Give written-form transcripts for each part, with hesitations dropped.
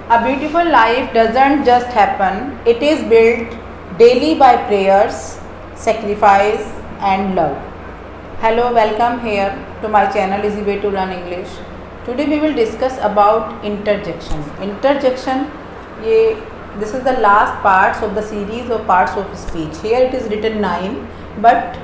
A beautiful life doesn't just happen, it is built daily by prayers, sacrifice and love. Hello, welcome here to my channel Easy Way to Learn English. Today we will discuss about interjection. Interjection, this is the last parts of the series of parts of speech. Here it is written 9 but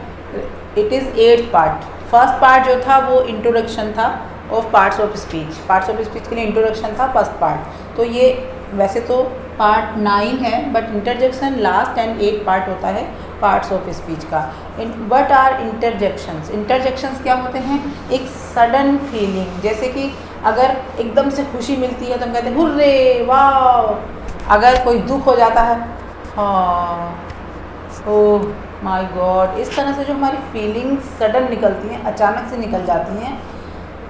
it is 8th part. First part जो था वो introduction था of parts of speech. Parts of speech के लिए introduction था first part. तो ये वैसे तो पार्ट 9 है but interjection last and 8 part होता है पार्ट्स ऑफ स्पीच का. What are interjections? इंटरजेक्शंस क्या होते हैं? एक सडन फीलिंग, जैसे कि अगर एकदम से खुशी मिलती है तो हम कहते हैं हुर्रे, वाह. अगर कोई दुख हो जाता है, हाँ, ओह माय गॉड. इस तरह से जो हमारी फीलिंग्स सडन निकलती हैं, अचानक से निकल जाती हैं,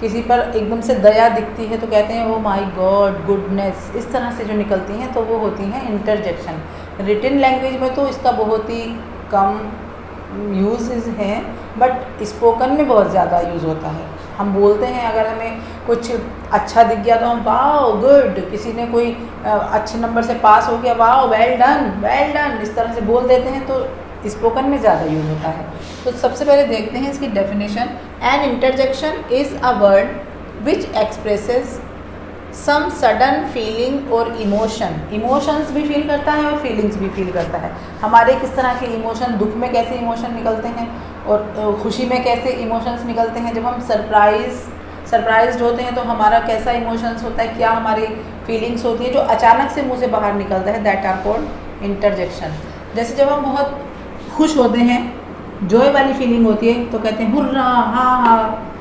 किसी पर एकदम से दया दिखती है तो कहते हैं ओ माय गॉड, गुडनेस. इस तरह से जो निकलती हैं तो वो होती हैं इंटरजेक्शन. रिटन लैंग्वेज में तो इसका बहुत ही कम यूज़ है बट स्पोकन में बहुत ज़्यादा यूज़ होता है. हम बोलते हैं, अगर हमें कुछ अच्छा दिख गया तो हम वाओ गुड, किसी ने कोई अच्छे नंबर से पास हो गया, wow well done, well done, इस तरह से बोल देते हैं तो स्पोकन में ज़्यादा यूज़ होता है. तो सबसे पहले देखते हैं इसकी definition. An interjection is a word which expresses some sudden feeling और इमोशन. इमोशंस भी फील करता है और फीलिंग्स भी फील करता है. हमारे किस तरह के इमोशन, दुख में कैसे इमोशन निकलते हैं और खुशी में कैसे इमोशंस निकलते हैं. जब हम सरप्राइज्ड होते हैं तो हमारा कैसा इमोशंस होता है, क्या हमारी फीलिंग्स होती है जो अचानक से मुँह से बाहर निकलता है, दैट आर कॉल्ड इंटरजेक्शन. जैसे जब हम बहुत खुश होते हैं, जॉय वाली फीलिंग होती है तो कहते हैं हुर्रा, हाँ हाँ.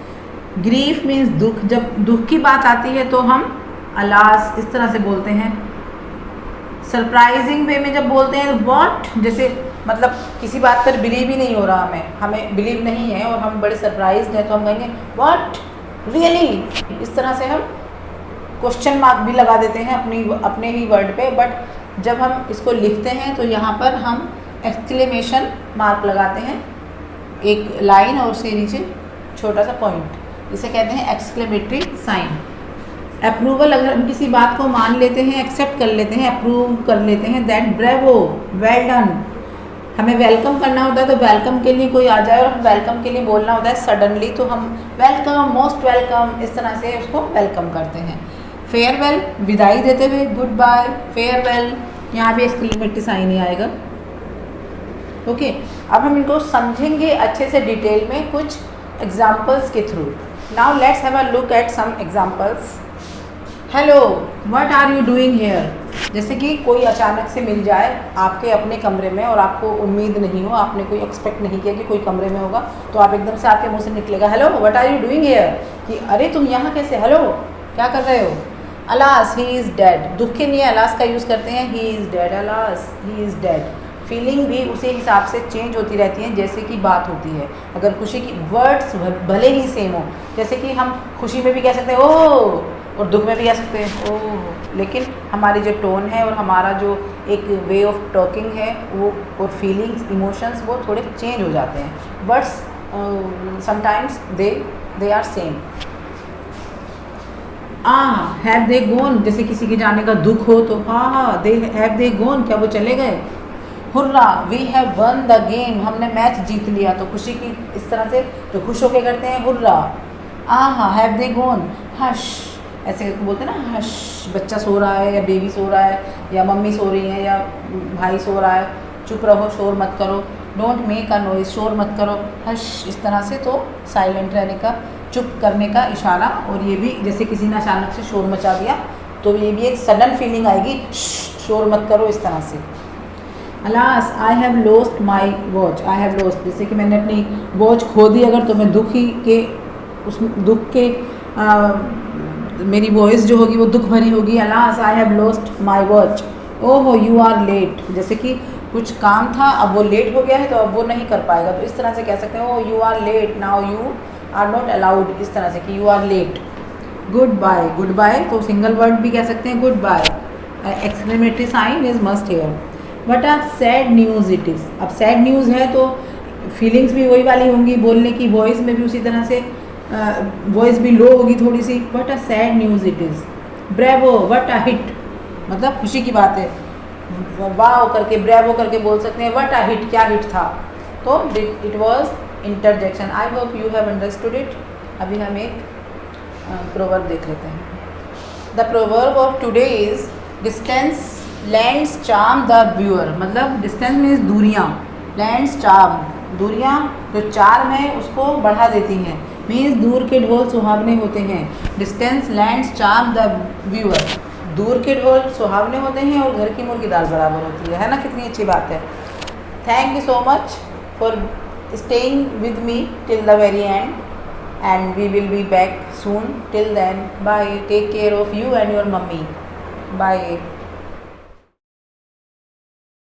ग्रीफ मीन्स दुख. जब दुख की बात आती है तो हम अलास इस तरह से बोलते हैं. सरप्राइजिंग वे में जब बोलते हैं व्हाट, जैसे मतलब किसी बात पर बिलीव ही नहीं हो रहा, हमें बिलीव नहीं है और हम बड़े सरप्राइज्ड हैं तो हम कहेंगे व्हाट, रियली. इस तरह से हम क्वेश्चन मार्क भी लगा देते हैं अपने ही वर्ड पे. बट जब हम इसको लिखते हैं तो यहाँ पर हम एक्सक्लेमेशन मार्क लगाते हैं, एक लाइन और उसके नीचे छोटा सा पॉइंट, इसे कहते हैं एक्सक्लेमेटरी साइन. अप्रूवल, अगर हम किसी बात को मान लेते हैं, एक्सेप्ट कर लेते हैं, अप्रूव कर लेते हैं, दैट ब्रेवो, वेल डन. हमें वेलकम करना होता है तो वेलकम के लिए कोई आ जाए और वेलकम के लिए बोलना होता है सडनली तो हम वेलकम, मोस्ट वेलकम, इस तरह से उसको वेलकम करते हैं. फेयरवेल, विदाई देते हुए, गुड बाय, फेयरवेल, यहाँ भी एक्सक्लेमेटरी साइन ही आएगा. ओके, अब हम इनको समझेंगे अच्छे से डिटेल में कुछ एग्जाम्पल्स के through. Now let's have a look at some examples. Hello, what are you doing here. जैसे कि कोई अचानक से मिल जाए आपके अपने कमरे में और आपको उम्मीद नहीं हो, आपने कोई एक्सपेक्ट नहीं किया कि कोई कमरे में होगा, तो आप एकदम से आपके मुंह से निकलेगा hello what are you doing here, कि अरे तुम यहाँ कैसे, हेलो क्या कर रहे हो. Alas, he is dead. दुख के लिए अलास का यूज़ करते हैं, he is dead, alas he is dead. Feeling भी उसी हिसाब से चेंज होती रहती हैं जैसे कि बात होती है. अगर खुशी की वर्ड्स भले ही सेम हो, जैसे कि हम खुशी में भी कह सकते हैं ओह और दुख में भी कह सकते हैं ओह, लेकिन हमारी जो टोन है और हमारा जो एक वे ऑफ टॉकिंग है वो और फीलिंग्स, इमोशंस वो थोड़े चेंज हो जाते हैं. Words sometimes they are same. Have they gone, जैसे किसी के जाने का दुख हो तो हाँ दे हैव दे गोन, क्या वो चले गए. Hurrah, we have won the game, हमने मैच जीत लिया. तो खुशी की इस तरह से जो खुश होकर करते हैं hurrah. Have they gone, hush, ऐसे करके बोलते हैं ना, हश, बच्चा सो रहा है या बेबी सो रहा है या मम्मी सो रही है या भाई सो रहा है, चुप रहो, शोर मत करो. डोंट मेक अ नॉइज, शोर मत करो, हश. इस तरह से तो साइलेंट रहने का, चुप करने का इशारा. और ये भी जैसे किसी ने अचानक से शोर मचा दिया तो ये भी एक सडन फीलिंग आएगी, शोर मत करो, इस तरह से. Alas, I have lost my watch, I have lost, जैसे कि मैंने अपनी वॉच खो दी अगर तो मैं दुखी के उस दुख के मेरी वॉइस जो होगी वो दुख भरी होगी. Alas, I have lost my watch. ओहो, यू आर लेट, जैसे कि कुछ काम था अब वो लेट हो गया है तो अब वो नहीं कर पाएगा, तो इस तरह से कह सकते हैं oh you are late, now you are not allowed, इस तरह से कि you are late. Good bye, good bye तो सिंगल वर्ड भी कह सकते हैं good bye. Exclamatory sign is must here. But a sad news it is. अब सैड न्यूज़ है तो फीलिंग्स भी वही वाली होंगी, बोलने की वॉइस में भी उसी तरह से वॉइस भी लो होगी थोड़ी सी. But a sad news it is. Bravo, what a hit, मतलब खुशी की बात है, वाओ करके ब्रेवो करके बोल सकते हैं, व्हाट अ हिट, क्या हिट था, तो it was interjection. I hope you have understood it. अभी हम एक प्रोवर्ब देख लेते हैं। The proverb of today is distance lands charm the viewer, मतलब डिस्टेंस मीन्स दूरियाँ, लैंड्स चार्म दूरियाँ, जो चार्म है उसको बढ़ा देती हैं, मीन्स दूर के ढोल सुहावने होते हैं। Distance lands charm the viewer, दूर के ढोल सुहावने होते हैं और घर की मुर्गी दाल बराबर होती है ना, कितनी अच्छी बात है। Thank you so much for staying with me till the very and and we will be back soon. Till then, bye. Take care of you and your mummy. Bye.